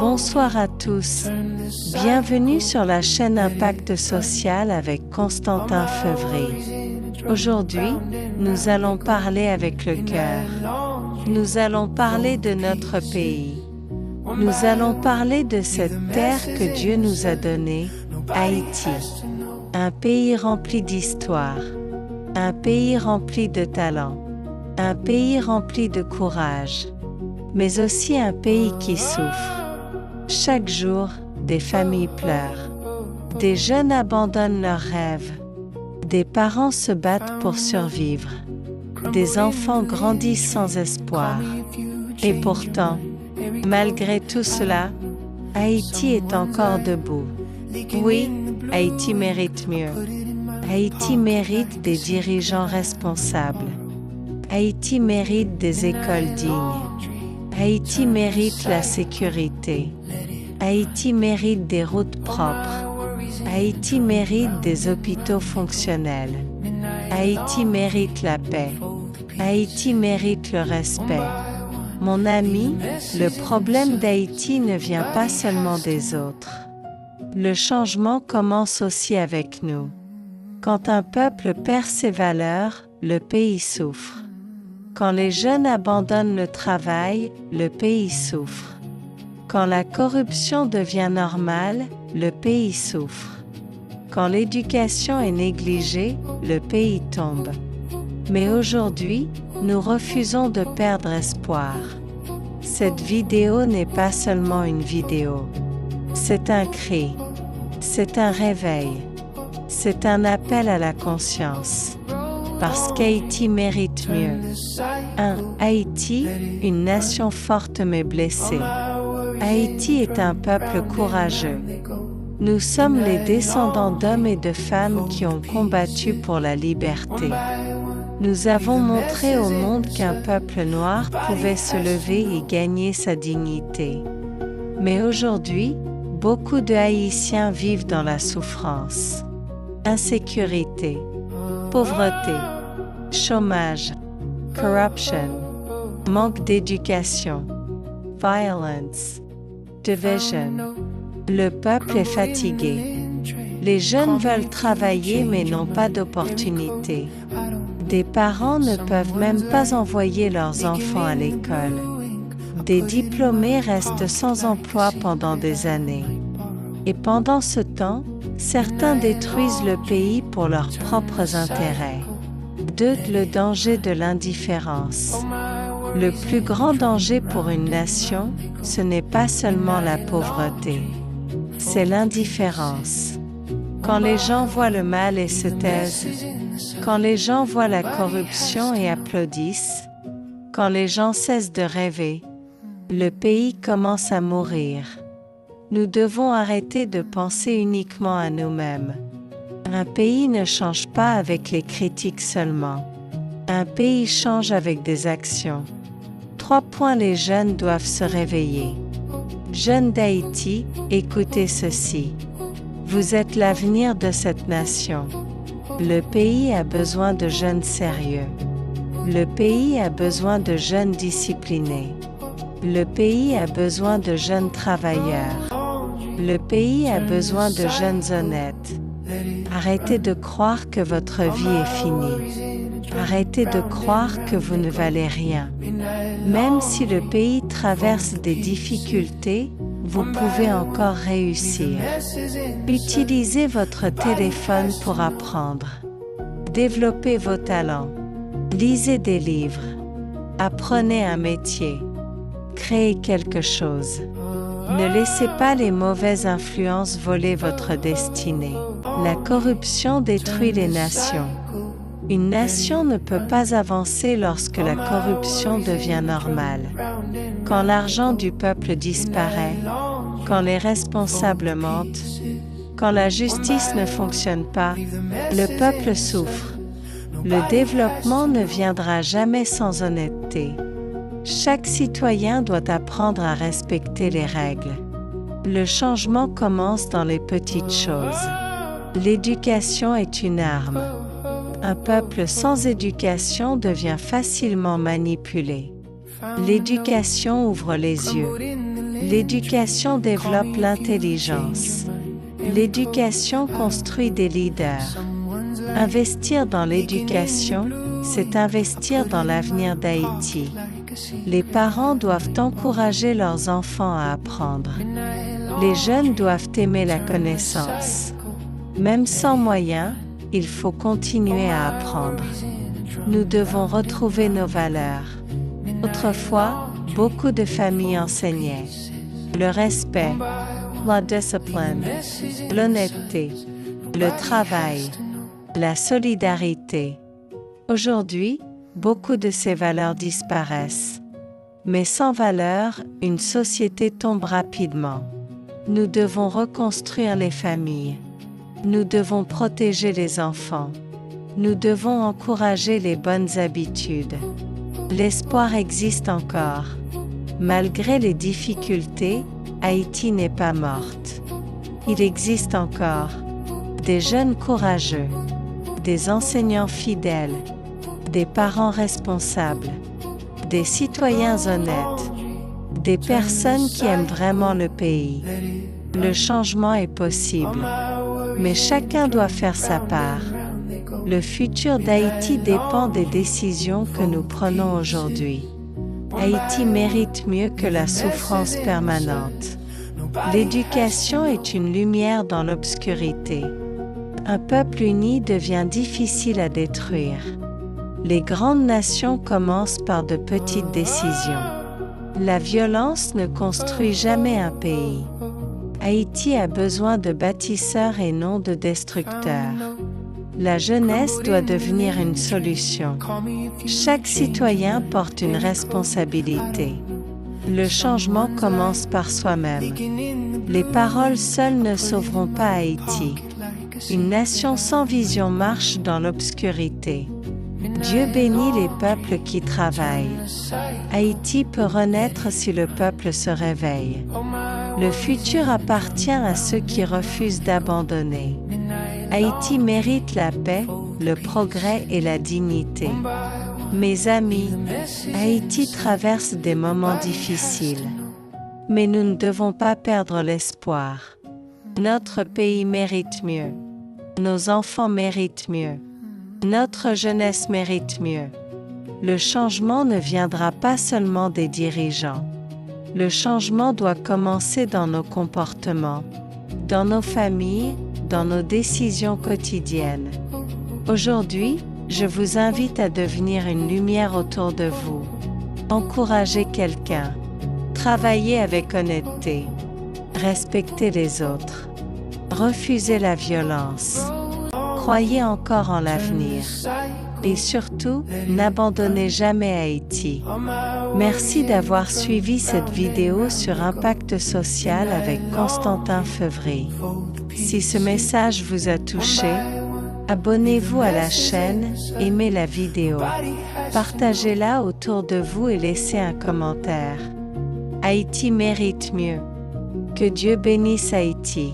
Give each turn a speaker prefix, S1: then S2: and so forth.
S1: Bonsoir à tous. Bienvenue sur la chaîne Impact Social avec Constantin Feuvry. Aujourd'hui, nous allons parler avec le cœur. Nous allons parler de notre pays. Nous allons parler de cette terre que Dieu nous a donnée, Haïti. Un pays rempli d'histoire. Un pays rempli de talent. Un pays rempli de courage. Mais aussi un pays qui souffre. Chaque jour, des familles pleurent. Des jeunes abandonnent leurs rêves. Des parents se battent pour survivre. Des enfants grandissent sans espoir. Et pourtant, malgré tout cela, Haïti est encore debout. Oui, Haïti mérite mieux. Haïti mérite des dirigeants responsables. Haïti mérite des écoles dignes. Haïti mérite la sécurité. Haïti mérite des routes propres. Haïti mérite des hôpitaux fonctionnels. Haïti mérite la paix. Haïti mérite le respect. Mon ami, le problème d'Haïti ne vient pas seulement des autres. Le changement commence aussi avec nous. Quand un peuple perd ses valeurs, le pays souffre. Quand les jeunes abandonnent le travail, le pays souffre. Quand la corruption devient normale, le pays souffre. Quand l'éducation est négligée, le pays tombe. Mais aujourd'hui, nous refusons de perdre espoir. Cette vidéo n'est pas seulement une vidéo. C'est un cri. C'est un réveil. C'est un appel à la conscience. Parce qu'Haïti mérite mieux. 1. Haïti, une nation forte mais blessée. Haïti est un peuple courageux. Nous sommes les descendants d'hommes et de femmes qui ont combattu pour la liberté. Nous avons montré au monde qu'un peuple noir pouvait se lever et gagner sa dignité. Mais aujourd'hui, beaucoup de Haïtiens vivent dans la souffrance. Insécurité, pauvreté, chômage, corruption, manque d'éducation, violence, division. Le peuple est fatigué. Les jeunes veulent travailler mais n'ont pas d'opportunité. Des parents ne peuvent même pas envoyer leurs enfants à l'école. Des diplômés restent sans emploi pendant des années. Et pendant ce temps, certains détruisent le pays pour leurs propres intérêts. 2. Le danger de l'indifférence. Le plus grand danger pour une nation, ce n'est pas seulement la pauvreté. C'est l'indifférence. Quand les gens voient le mal et se taisent, quand les gens voient la corruption et applaudissent, quand les gens cessent de rêver, le pays commence à mourir. Nous devons arrêter de penser uniquement à nous-mêmes. Un pays ne change pas avec les critiques seulement. Un pays change avec des actions. 3. Les jeunes doivent se réveiller. Jeunes d'Haïti, écoutez ceci. Vous êtes l'avenir de cette nation. Le pays a besoin de jeunes sérieux. Le pays a besoin de jeunes disciplinés. Le pays a besoin de jeunes travailleurs. Le pays a besoin de jeunes honnêtes. Arrêtez de croire que votre vie est finie. Arrêtez de croire que vous ne valez rien. Même si le pays traverse des difficultés, vous pouvez encore réussir. Utilisez votre téléphone pour apprendre. Développez vos talents. Lisez des livres. Apprenez un métier. Créez quelque chose. Ne laissez pas les mauvaises influences voler votre destinée. La corruption détruit les nations. Une nation ne peut pas avancer lorsque la corruption devient normale. Quand l'argent du peuple disparaît, quand les responsables mentent, quand la justice ne fonctionne pas, le peuple souffre. Le développement ne viendra jamais sans honnêteté. Chaque citoyen doit apprendre à respecter les règles. Le changement commence dans les petites choses. L'éducation est une arme. Un peuple sans éducation devient facilement manipulé. L'éducation ouvre les yeux. L'éducation développe l'intelligence. L'éducation construit des leaders. Investir dans l'éducation, c'est investir dans l'avenir d'Haïti. Les parents doivent encourager leurs enfants à apprendre. Les jeunes doivent aimer la connaissance. Même sans moyens, il faut continuer à apprendre. Nous devons retrouver nos valeurs. Autrefois, beaucoup de familles enseignaient le respect, la discipline, l'honnêteté, le travail, la solidarité. Aujourd'hui, beaucoup de ces valeurs disparaissent. Mais sans valeurs, une société tombe rapidement. Nous devons reconstruire les familles. Nous devons protéger les enfants. Nous devons encourager les bonnes habitudes. L'espoir existe encore. Malgré les difficultés, Haïti n'est pas morte. Il existe encore des jeunes courageux, des enseignants fidèles, des parents responsables, des citoyens honnêtes, des personnes qui aiment vraiment le pays. Le changement est possible, mais chacun doit faire sa part. Le futur d'Haïti dépend des décisions que nous prenons aujourd'hui. Haïti mérite mieux que la souffrance permanente. L'éducation est une lumière dans l'obscurité. Un peuple uni devient difficile à détruire. Les grandes nations commencent par de petites décisions. La violence ne construit jamais un pays. Haïti a besoin de bâtisseurs et non de destructeurs. La jeunesse doit devenir une solution. Chaque citoyen porte une responsabilité. Le changement commence par soi-même. Les paroles seules ne sauveront pas Haïti. Une nation sans vision marche dans l'obscurité. Dieu bénit les peuples qui travaillent. Haïti peut renaître si le peuple se réveille. Le futur appartient à ceux qui refusent d'abandonner. Haïti mérite la paix, le progrès et la dignité. Mes amis, Haïti traverse des moments difficiles. Mais nous ne devons pas perdre l'espoir. Notre pays mérite mieux. Nos enfants méritent mieux. Notre jeunesse mérite mieux. Le changement ne viendra pas seulement des dirigeants. Le changement doit commencer dans nos comportements, dans nos familles, dans nos décisions quotidiennes. Aujourd'hui, je vous invite à devenir une lumière autour de vous. Encouragez quelqu'un. Travaillez avec honnêteté. Respectez les autres. Refusez la violence. Croyez encore en l'avenir. Et surtout, n'abandonnez jamais Haïti. Merci d'avoir suivi cette vidéo sur Impact Social avec Constantin Feuvry. Si ce message vous a touché, abonnez-vous à la chaîne, aimez la vidéo, partagez-la autour de vous et laissez un commentaire. Haïti mérite mieux. Que Dieu bénisse Haïti.